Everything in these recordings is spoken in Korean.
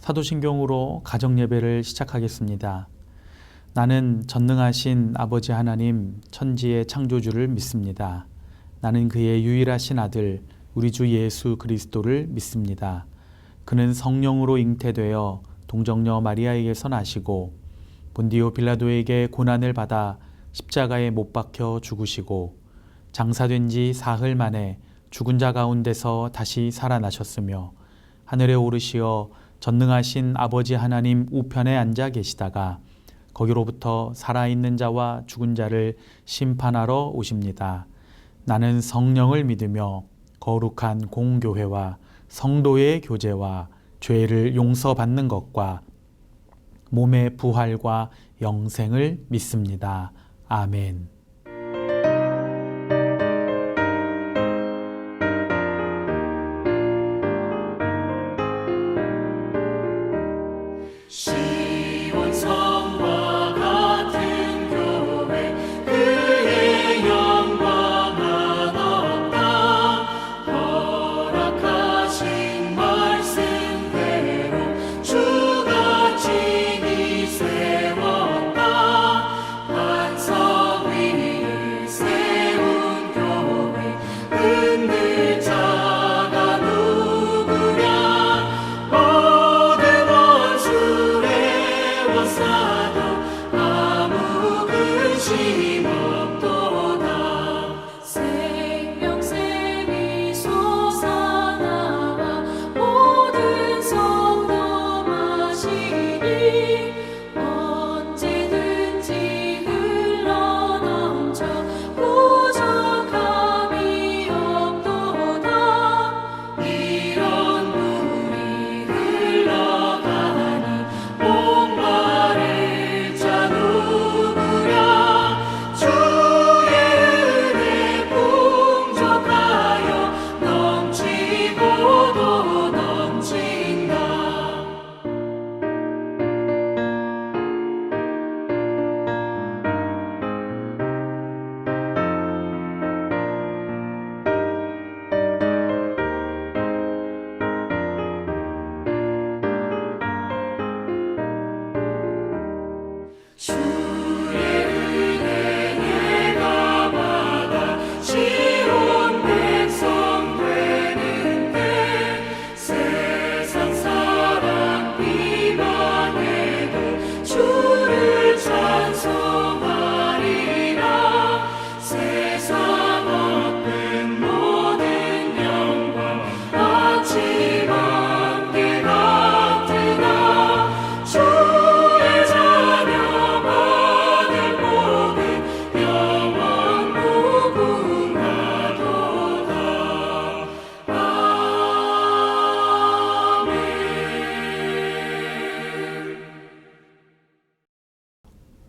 사도신경으로 가정예배를 시작하겠습니다. 나는 전능하신 아버지 하나님 천지의 창조주를 믿습니다. 나는 그의 유일하신 아들 우리 주 예수 그리스도를 믿습니다. 그는 성령으로 잉태되어 동정녀 마리아에게서 나시고 본디오 빌라도에게 고난을 받아 십자가에 못 박혀 죽으시고 장사된 지 사흘 만에 죽은 자 가운데서 다시 살아나셨으며 하늘에 오르시어 전능하신 아버지 하나님 우편에 앉아 계시다가 거기로부터 살아있는 자와 죽은 자를 심판하러 오십니다. 나는 성령을 믿으며 거룩한 공교회와 성도의 교제와 죄를 용서받는 것과 몸의 부활과 영생을 믿습니다. 아멘.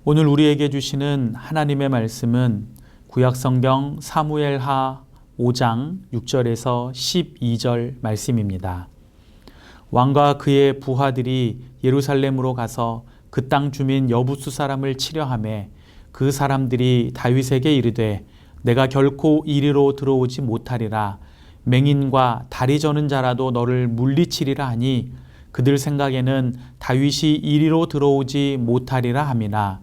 오늘 우리에게 주시는 하나님의 말씀은 구약성경 사무엘하 5장 6절에서 12절 말씀입니다. 왕과 그의 부하들이 예루살렘으로 가서 그 땅 주민 여부수 사람을 치려하매 그 사람들이 다윗에게 이르되 내가 결코 이리로 들어오지 못하리라. 맹인과 다리 저는 자라도 너를 물리치리라 하니 그들 생각에는 다윗이 이리로 들어오지 못하리라 함이나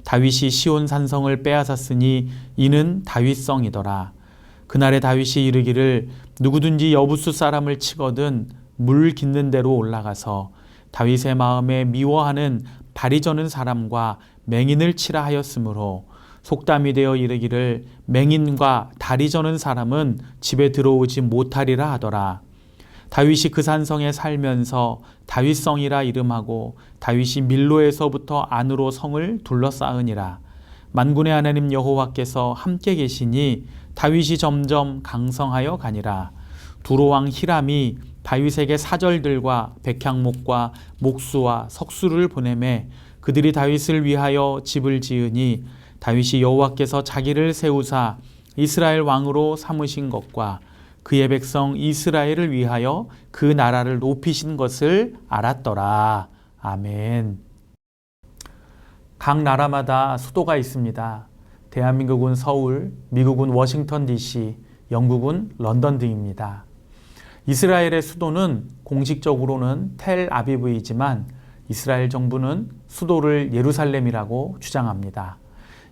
다윗이 시온 산성을 빼앗았으니 이는 다윗성이더라. 그날에 다윗이 이르기를 누구든지 여부수 사람을 치거든 물 깃는 데로 올라가서 다윗의 마음에 미워하는 다리 저는 사람과 맹인을 치라 하였으므로 속담이 되어 이르기를 맹인과 다리 저는 사람은 집에 들어오지 못하리라 하더라. 다윗이 그 산성에 살면서 다윗성이라 이름하고 다윗이 밀로에서부터 안으로 성을 둘러싸으니라. 만군의 하나님 여호와께서 함께 계시니 다윗이 점점 강성하여 가니라. 두로왕 히람이 다윗에게 사절들과 백향목과 목수와 석수를 보내매 그들이 다윗을 위하여 집을 지으니 다윗이 여호와께서 자기를 세우사 이스라엘 왕으로 삼으신 것과 그의 백성 이스라엘을 위하여 그 나라를 높이신 것을 알았더라. 아멘. 각 나라마다 수도가 있습니다. 대한민국은 서울, 미국은 워싱턴 DC, 영국은 런던 등입니다. 이스라엘의 수도는 공식적으로는 텔아비브이지만 이스라엘 정부는 수도를 예루살렘이라고 주장합니다.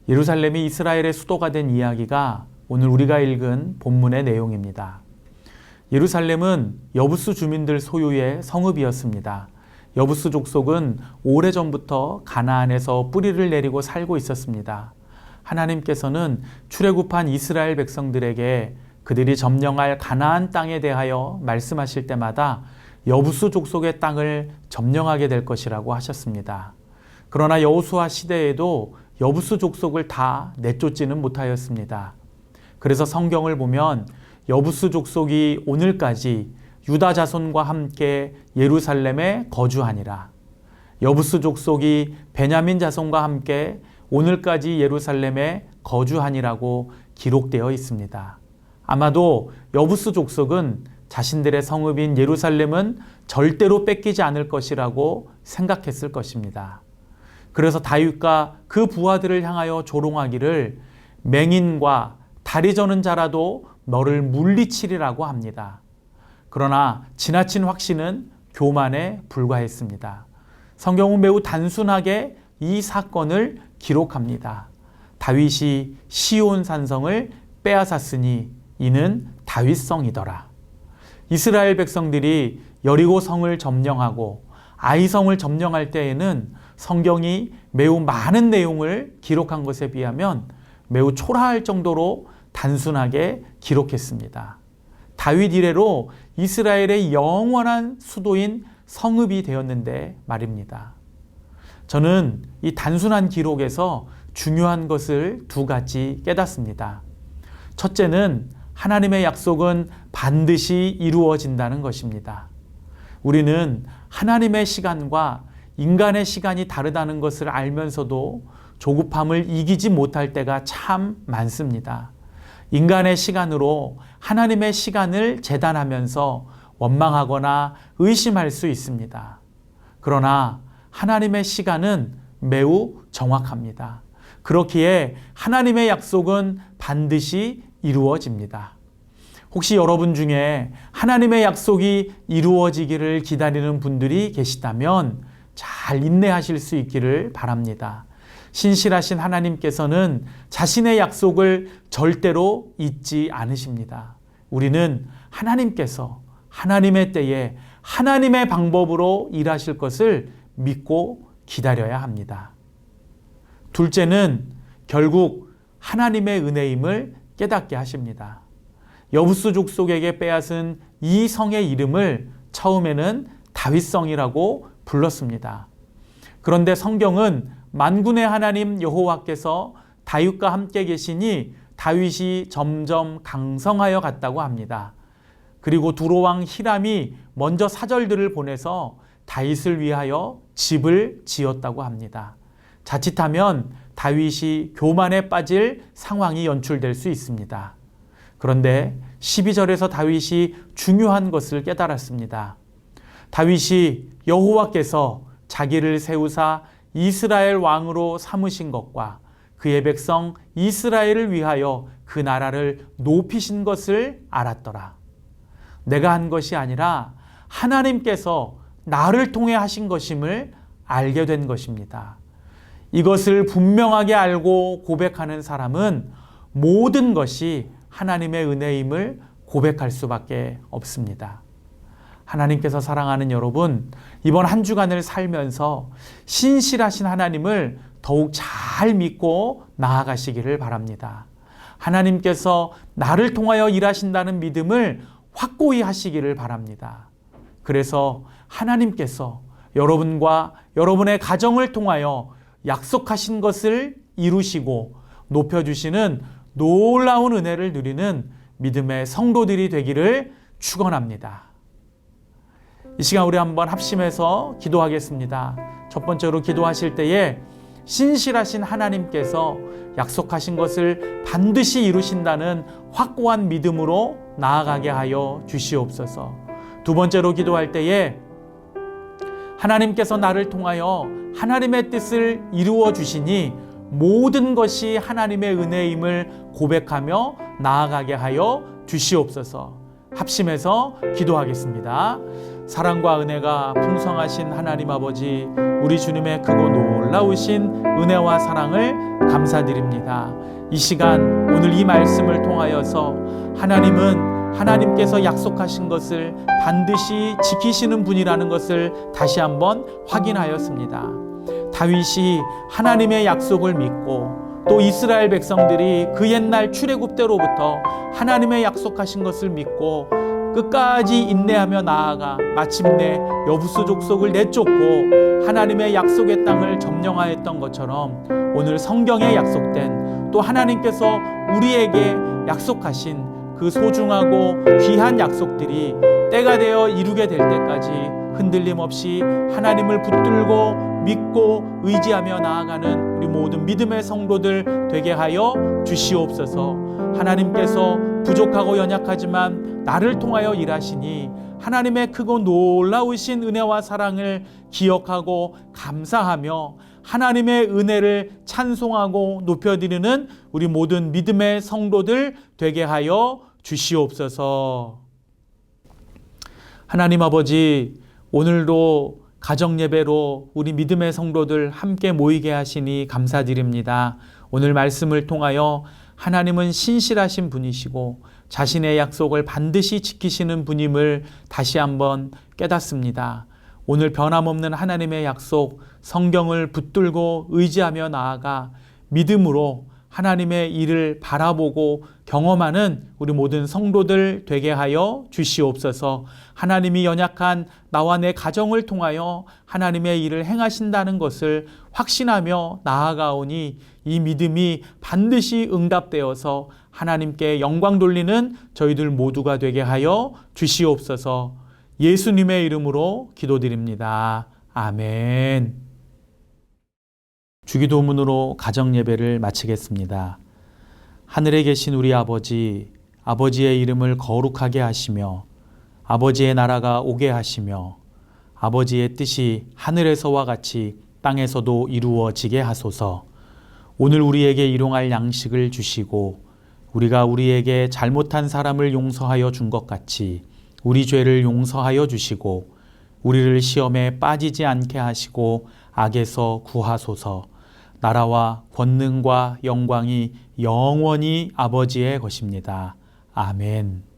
예루살렘이 이스라엘의 수도가 된 이야기가 오늘 우리가 읽은 본문의 내용입니다. 예루살렘은 여부스 주민들 소유의 성읍이었습니다. 여부스 족속은 오래전부터 가나안에서 뿌리를 내리고 살고 있었습니다. 하나님께서는 출애굽한 이스라엘 백성들에게 그들이 점령할 가나안 땅에 대하여 말씀하실 때마다 여부스 족속의 땅을 점령하게 될 것이라고 하셨습니다. 그러나 여호수아 시대에도 여부스 족속을 다 내쫓지는 못하였습니다. 그래서 성경을 보면 여부스 족속이 오늘까지 유다 자손과 함께 예루살렘에 거주하니라. 여부스 족속이 베냐민 자손과 함께 오늘까지 예루살렘에 거주하니라고 기록되어 있습니다. 아마도 여부스 족속은 자신들의 성읍인 예루살렘은 절대로 뺏기지 않을 것이라고 생각했을 것입니다. 그래서 다윗과 그 부하들을 향하여 조롱하기를 맹인과 다리 저는 자라도 너를 물리치리라고 합니다. 그러나 지나친 확신은 교만에 불과했습니다. 성경은 매우 단순하게 이 사건을 기록합니다. 다윗이 시온 산성을 빼앗았으니 이는 다윗성이더라. 이스라엘 백성들이 여리고 성을 점령하고 아이성을 점령할 때에는 성경이 매우 많은 내용을 기록한 것에 비하면 매우 초라할 정도로 단순하게 기록했습니다. 다윗 이래로 이스라엘의 영원한 수도인 성읍이 되었는데 말입니다. 저는 이 단순한 기록에서 중요한 것을 두 가지 깨닫습니다. 첫째는 하나님의 약속은 반드시 이루어진다는 것입니다. 우리는 하나님의 시간과 인간의 시간이 다르다는 것을 알면서도 조급함을 이기지 못할 때가 참 많습니다. 인간의 시간으로 하나님의 시간을 재단하면서 원망하거나 의심할 수 있습니다. 그러나 하나님의 시간은 매우 정확합니다. 그렇기에 하나님의 약속은 반드시 이루어집니다. 혹시 여러분 중에 하나님의 약속이 이루어지기를 기다리는 분들이 계시다면 잘 인내하실 수 있기를 바랍니다. 신실하신 하나님께서는 자신의 약속을 절대로 잊지 않으십니다. 우리는 하나님께서 하나님의 때에 하나님의 방법으로 일하실 것을 믿고 기다려야 합니다. 둘째는 결국 하나님의 은혜임을 깨닫게 하십니다. 여부스 족속에게 빼앗은 이 성의 이름을 처음에는 다윗성이라고 불렀습니다. 그런데 성경은 만군의 하나님 여호와께서 다윗과 함께 계시니 다윗이 점점 강성하여 갔다고 합니다. 그리고 두로왕 히람이 먼저 사절들을 보내서 다윗을 위하여 집을 지었다고 합니다. 자칫하면 다윗이 교만에 빠질 상황이 연출될 수 있습니다. 그런데 12절에서 다윗이 중요한 것을 깨달았습니다. 다윗이 여호와께서 자기를 세우사 이스라엘 왕으로 삼으신 것과 그의 백성 이스라엘을 위하여 그 나라를 높이신 것을 알았더라. 내가 한 것이 아니라 하나님께서 나를 통해 하신 것임을 알게 된 것입니다. 이것을 분명하게 알고 고백하는 사람은 모든 것이 하나님의 은혜임을 고백할 수밖에 없습니다. 하나님께서 사랑하는 여러분, 이번 한 주간을 살면서 신실하신 하나님을 더욱 잘 믿고 나아가시기를 바랍니다. 하나님께서 나를 통하여 일하신다는 믿음을 확고히 하시기를 바랍니다. 그래서 하나님께서 여러분과 여러분의 가정을 통하여 약속하신 것을 이루시고 높여주시는 놀라운 은혜를 누리는 믿음의 성도들이 되기를 축원합니다. 이 시간 우리 한번 합심해서 기도하겠습니다. 첫 번째로 기도하실 때에 신실하신 하나님께서 약속하신 것을 반드시 이루신다는 확고한 믿음으로 나아가게 하여 주시옵소서. 두 번째로 기도할 때에 하나님께서 나를 통하여 하나님의 뜻을 이루어 주시니 모든 것이 하나님의 은혜임을 고백하며 나아가게 하여 주시옵소서. 합심해서 기도하겠습니다. 사랑과 은혜가 풍성하신 하나님 아버지, 우리 주님의 크고 놀라우신 은혜와 사랑을 감사드립니다. 이 시간 오늘 이 말씀을 통하여서 하나님께서 약속하신 것을 반드시 지키시는 분이라는 것을 다시 한번 확인하였습니다. 다윗이 하나님의 약속을 믿고 또 이스라엘 백성들이 그 옛날 출애굽 때로부터 하나님의 약속하신 것을 믿고 끝까지 인내하며 나아가 마침내 여부수 족속을 내쫓고 하나님의 약속의 땅을 점령하였던 것처럼 오늘 성경에 약속된 또 하나님께서 우리에게 약속하신 그 소중하고 귀한 약속들이 때가 되어 이루게 될 때까지 흔들림 없이 하나님을 붙들고 믿고 의지하며 나아가는 우리 모든 믿음의 성도들 되게 하여 주시옵소서. 하나님께서 부족하고 연약하지만 나를 통하여 일하시니 하나님의 크고 놀라우신 은혜와 사랑을 기억하고 감사하며 하나님의 은혜를 찬송하고 높여드리는 우리 모든 믿음의 성도들 되게 하여 주시옵소서. 하나님 아버지, 오늘도 가정예배로 우리 믿음의 성도들 함께 모이게 하시니 감사드립니다. 오늘 말씀을 통하여 하나님은 신실하신 분이시고 자신의 약속을 반드시 지키시는 분임을 다시 한번 깨닫습니다. 오늘 변함없는 하나님의 약속, 성경을 붙들고 의지하며 나아가 믿음으로 하나님의 일을 바라보고 경험하는 우리 모든 성도들 되게 하여 주시옵소서. 하나님이 연약한 나와 내 가정을 통하여 하나님의 일을 행하신다는 것을 확신하며 나아가오니 이 믿음이 반드시 응답되어서 하나님께 영광 돌리는 저희들 모두가 되게 하여 주시옵소서. 예수님의 이름으로 기도드립니다. 아멘. 주기도문으로 가정예배를 마치겠습니다. 하늘에 계신 우리 아버지, 아버지의 이름을 거룩하게 하시며 아버지의 나라가 오게 하시며 아버지의 뜻이 하늘에서와 같이 땅에서도 이루어지게 하소서. 오늘 우리에게 일용할 양식을 주시고 우리가 우리에게 잘못한 사람을 용서하여 준 것 같이 우리 죄를 용서하여 주시고 우리를 시험에 빠지지 않게 하시고 악에서 구하소서. 나라와 권능과 영광이 영원히 아버지의 것입니다. 아멘.